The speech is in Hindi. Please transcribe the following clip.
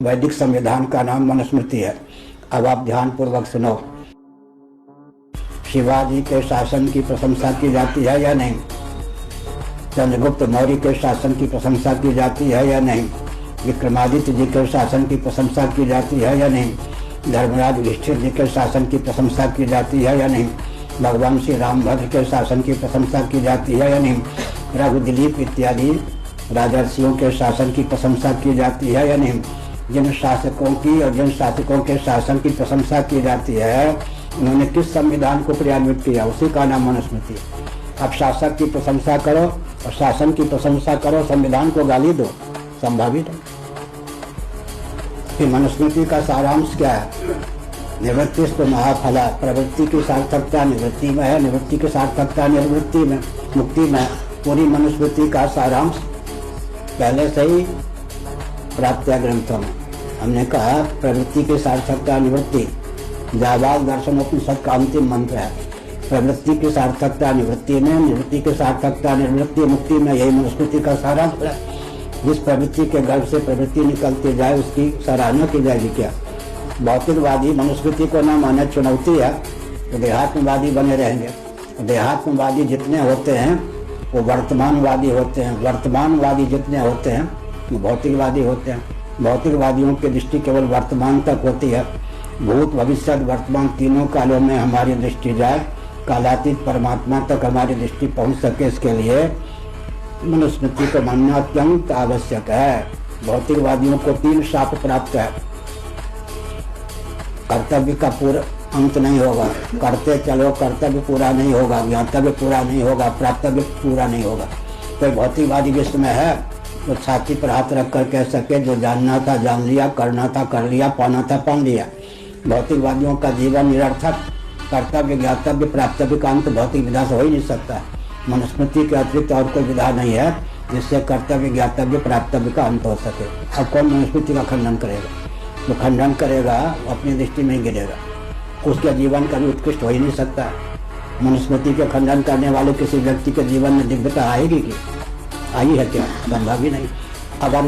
वैदिक संविधान का नाम मनुस्मृति है। अब आप ध्यान पूर्वक सुनो। शिवाजी के शासन की प्रशंसा की जाती है या नहीं? चंद्रगुप्त मौर्य के शासन की प्रशंसा की जाती है या नहीं? विक्रमादित्य जी के शासन की प्रशंसा की जाती है या नहीं? धर्मराज युधिष्ठिर जी के शासन की प्रशंसा की जाती है या नहीं? भगवान श्री रामभद्र के शासन की प्रशंसा की जाती है या नहीं? रघुदिलीप इत्यादि राजर्षियों के शासन की प्रशंसा की जाती है या नहीं? जिन शासकों की और जिन शासकों के शासन की प्रशंसा की जाती है, उन्होंने किस संविधान को क्रियान्वित किया, उसी का नाम मनुस्मृति। अब शासक की प्रशंसा करो और शासन की प्रशंसा करो, संविधान को गाली दो, संभावित है। फिर मनुस्मृति का सारांश क्या है? निवृत्तिस्तु महाफला, प्रवृत्ति की सार्थकता निवृत्ति में है, निवृत्ति की सार्थकता निवृत्ति में, मुक्ति में। पूरी मनुस्मृति का सारांश पहले से ही प्राप्त है ग्रंथों में। हमने कहा प्रवृत्ति की सार्थकता निवृत्ति जाबाज दर्शनोपनिषद का अंतिम मंत्र है। प्रवृत्ति की सार्थकता निवृत्ति में, निवृत्ति की सार्थकता निवृत्ति मुक्ति में, यही मनुस्मृति का सारांश है। जिस प्रवृत्ति के गर्भ से प्रवृत्ति निकलती जाए उसकी सराहना की जाएगी क्या? भौतिकवादी मनुस्मृति को न माने चुनौती है तो देहात्मवादी बने रहेंगे। देहात्मवादी जितने होते हैं वो वर्तमानवादी होते हैं, वर्तमानवादी जितने होते हैं वो भौतिकवादी होते हैं। भौतिकवादियों की दृष्टि केवल वर्तमान तक होती है। भूत भविष्य वर्तमान तीनों कालों में हमारी दृष्टि जाए, कालातीत परमात्मा तक हमारी दृष्टि पहुंच सके, इसके लिए मनुस्मृति को मानना अत्यंत आवश्यक है। भौतिकवादियों को 3 शाप प्राप्त है। कर्तव्य का पूरा अंत नहीं होगा, करते चलो कर्तव्य पूरा नहीं होगा, ज्ञातव्य पूरा नहीं होगा, प्राप्तव्य पूरा नहीं होगा। तो भौतिकवादी विश्व में है तो छाती पर हाथ रख कर कह सके जो जानना था जान लिया, करना था कर लिया, पाना था पान लिया। भौतिकवादियों का जीवन निरर्थक, कर्तव्य ज्ञातव्य प्राप्तव्य का अंत भौतिक विधा से हो ही नहीं सकता। मनुस्मृति के अतिरिक्त और कोई विधा नहीं है जिससे कर्तव्य ज्ञातव्य प्राप्तव्य का अंत हो सके। अब कौन मनुस्मृति का खंडन करेगा? जो खंडन करेगा अपनी दृष्टि में ही गिरेगा, उसके जीवन का भी उत्कृष्ट हो ही नहीं सकता। मनुस्मृति के खंडन करने वाले किसी व्यक्ति के जीवन में दिव्यता आएगी कि आई है क्या? संभव ही नहीं। अगर